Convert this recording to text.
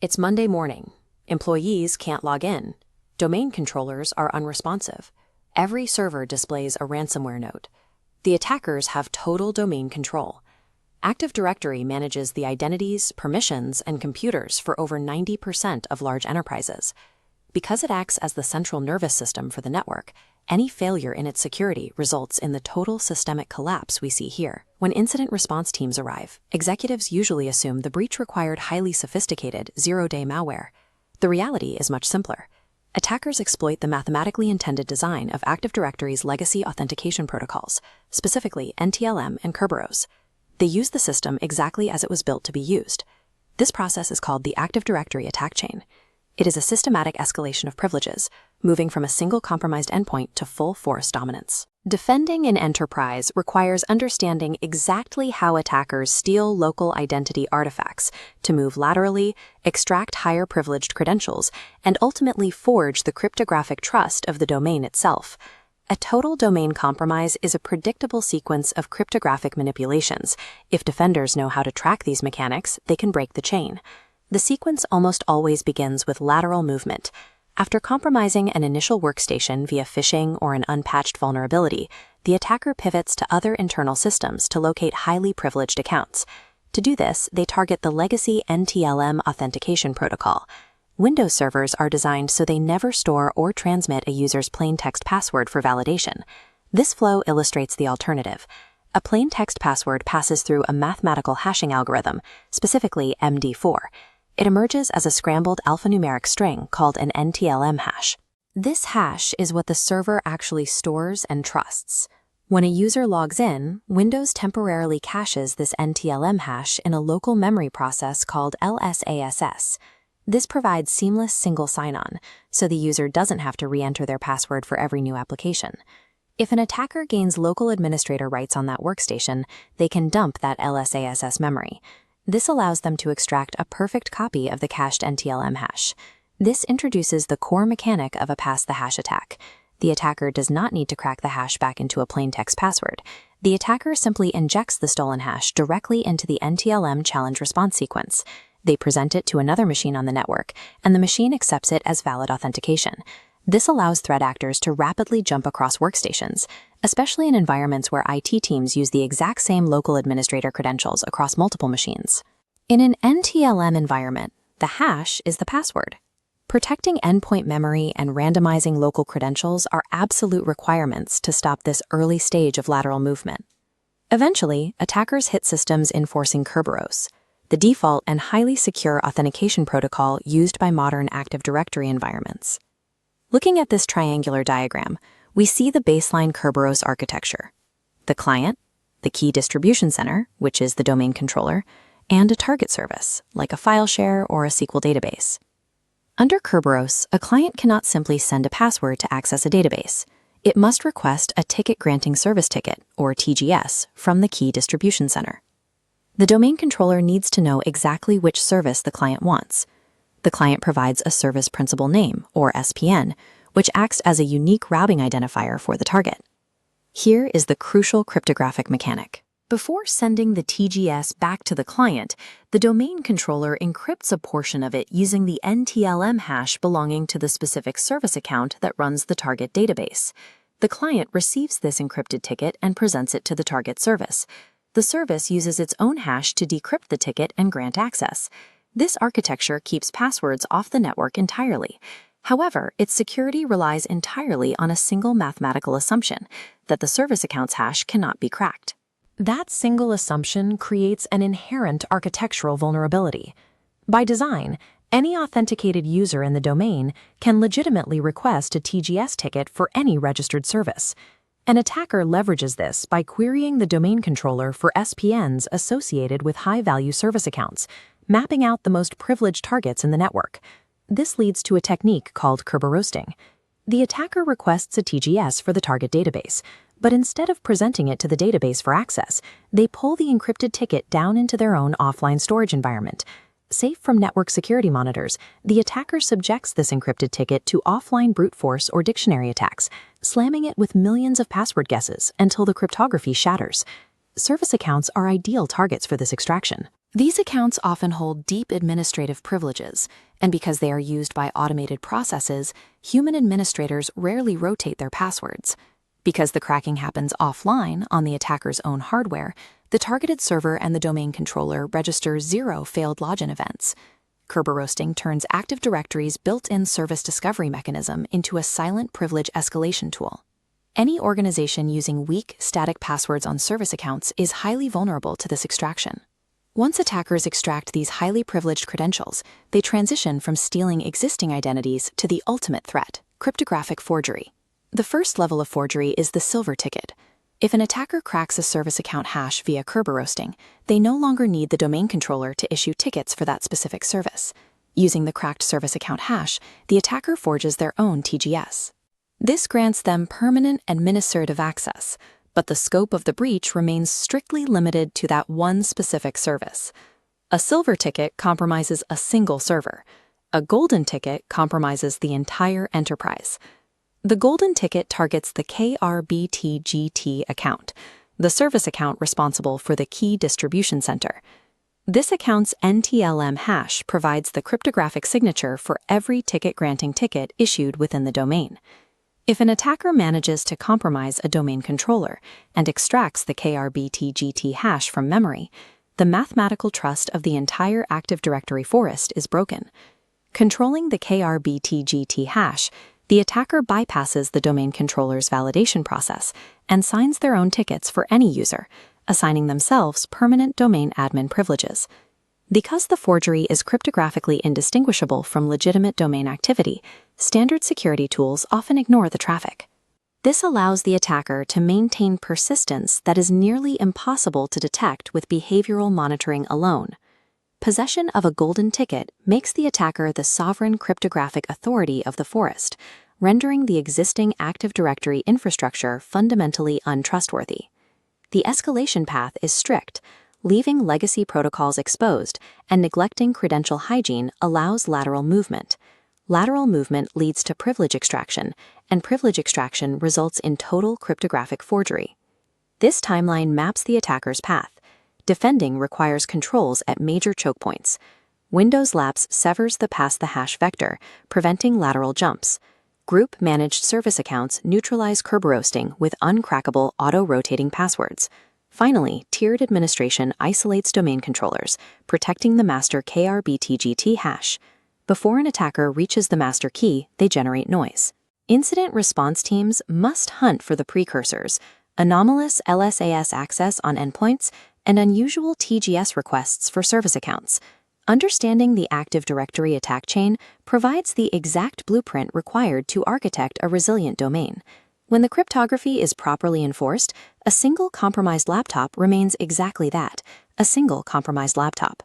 It's Monday morning. Employees can't log in. Domain controllers are unresponsive. Every server displays a ransomware note. The attackers have total domain control. Active Directory manages the identities, permissions, and computers for over 90% of large enterprises. Because it acts as the central nervous system for the network, any failure in its security results in the total systemic collapse we see here. When incident response teams arrive, executives usually assume the breach required highly sophisticated, zero-day malware. The reality is much simpler. Attackers exploit the mathematically intended design of Active Directory's legacy authentication protocols, specifically NTLM and Kerberos. They use the system exactly as it was built to be used. This process is called the Active Directory attack chain. It is a systematic escalation of privileges, moving from a single compromised endpoint to full-force dominance. Defending an enterprise requires understanding exactly how attackers steal local identity artifacts to move laterally, extract higher privileged credentials, and ultimately forge the cryptographic trust of the domain itself. A total domain compromise is a predictable sequence of cryptographic manipulations. If defenders know how to track these mechanics, they can break the chain. The sequence almost always begins with lateral movement. After compromising an initial workstation via phishing or an unpatched vulnerability, the attacker pivots to other internal systems to locate highly privileged accounts. To do this, they target the legacy NTLM authentication protocol. Windows servers are designed so they never store or transmit a user's plain-text password for validation. This flow illustrates the alternative. A plain-text password passes through a mathematical hashing algorithm, specifically MD4. It emerges as a scrambled alphanumeric string called an NTLM hash. This hash is what the server actually stores and trusts. When a user logs in, Windows temporarily caches this NTLM hash in a local memory process called LSASS. This provides seamless single sign-on, so the user doesn't have to re-enter their password for every new application. If an attacker gains local administrator rights on that workstation, they can dump that LSASS memory. This allows them to extract a perfect copy of the cached NTLM hash. This introduces the core mechanic of a pass-the-hash attack. The attacker does not need to crack the hash back into a plain-text password. The attacker simply injects the stolen hash directly into the NTLM challenge response sequence. They present it to another machine on the network, and the machine accepts it as valid authentication. This allows threat actors to rapidly jump across workstations, especially in environments where IT teams use the exact same local administrator credentials across multiple machines. In an NTLM environment, the hash is the password. Protecting endpoint memory and randomizing local credentials are absolute requirements to stop this early stage of lateral movement. Eventually, attackers hit systems enforcing Kerberos, the default and highly secure authentication protocol used by modern Active Directory environments. Looking at this triangular diagram, we see the baseline Kerberos architecture: the client, the key distribution center, which is the domain controller, and a target service, like a file share or a SQL database. Under Kerberos, a client cannot simply send a password to access a database. It must request a ticket-granting service ticket, or TGS, from the key distribution center. The domain controller needs to know exactly which service the client wants. The client provides a service principal name, or SPN, which acts as a unique routing identifier for the target. Here is the crucial cryptographic mechanic. Before sending the TGS back to the client, the domain controller encrypts a portion of it using the NTLM hash belonging to the specific service account that runs the target database. The client receives this encrypted ticket and presents it to the target service. The service uses its own hash to decrypt the ticket and grant access. This architecture keeps passwords off the network entirely. However, its security relies entirely on a single mathematical assumption that the service account's hash cannot be cracked. That single assumption creates an inherent architectural vulnerability. By design, any authenticated user in the domain can legitimately request a TGS ticket for any registered service. An attacker leverages this by querying the domain controller for SPNs associated with high-value service accounts, mapping out the most privileged targets in the network. This leads to a technique called Kerberosting. The attacker requests a TGS for the target database, but instead of presenting it to the database for access, they pull the encrypted ticket down into their own offline storage environment. Safe from network security monitors, the attacker subjects this encrypted ticket to offline brute force or dictionary attacks, slamming it with millions of password guesses until the cryptography shatters. Service accounts are ideal targets for this extraction. These accounts often hold deep administrative privileges, and because they are used by automated processes, human administrators rarely rotate their passwords. Because the cracking happens offline on the attacker's own hardware, the targeted server and the domain controller register 0 failed login events. Kerber roasting turns Active Directory's built-in service discovery mechanism into a silent privilege escalation tool. Any organization using weak, static passwords on service accounts is highly vulnerable to this extraction. Once attackers extract these highly privileged credentials, they transition from stealing existing identities to the ultimate threat, cryptographic forgery. The first level of forgery is the silver ticket. If an attacker cracks a service account hash via Kerber roasting, they no longer need the domain controller to issue tickets for that specific service. Using the cracked service account hash, the attacker forges their own TGS. This grants them permanent administrative access, but the scope of the breach remains strictly limited to that one specific service. A silver ticket compromises a single server. A golden ticket compromises the entire enterprise. The golden ticket targets the KRBTGT account, the service account responsible for the key distribution center. This account's NTLM hash provides the cryptographic signature for every ticket-granting ticket issued within the domain. If an attacker manages to compromise a domain controller and extracts the KRBTGT hash from memory, the mathematical trust of the entire Active Directory forest is broken. Controlling the KRBTGT hash, the attacker bypasses the domain controller's validation process and signs their own tickets for any user, assigning themselves permanent domain admin privileges. Because the forgery is cryptographically indistinguishable from legitimate domain activity, standard security tools often ignore the traffic. This allows the attacker to maintain persistence that is nearly impossible to detect with behavioral monitoring alone. Possession of a golden ticket makes the attacker the sovereign cryptographic authority of the forest, rendering the existing Active Directory infrastructure fundamentally untrustworthy. The escalation path is strict. Leaving legacy protocols exposed and neglecting credential hygiene allows lateral movement. Lateral movement leads to privilege extraction, and privilege extraction results in total cryptographic forgery. This timeline maps the attacker's path. Defending requires controls at major choke points. Windows lapse severs the pass-the-hash vector, preventing lateral jumps. Group-managed service accounts neutralize Kerber roasting with uncrackable auto-rotating passwords. Finally, tiered administration isolates domain controllers, protecting the master KRBTGT hash. Before an attacker reaches the master key, they generate noise. Incident response teams must hunt for the precursors, anomalous LSAS access on endpoints, and unusual TGS requests for service accounts. Understanding the Active Directory attack chain provides the exact blueprint required to architect a resilient domain. When the cryptography is properly enforced, a single compromised laptop remains exactly that, a single compromised laptop.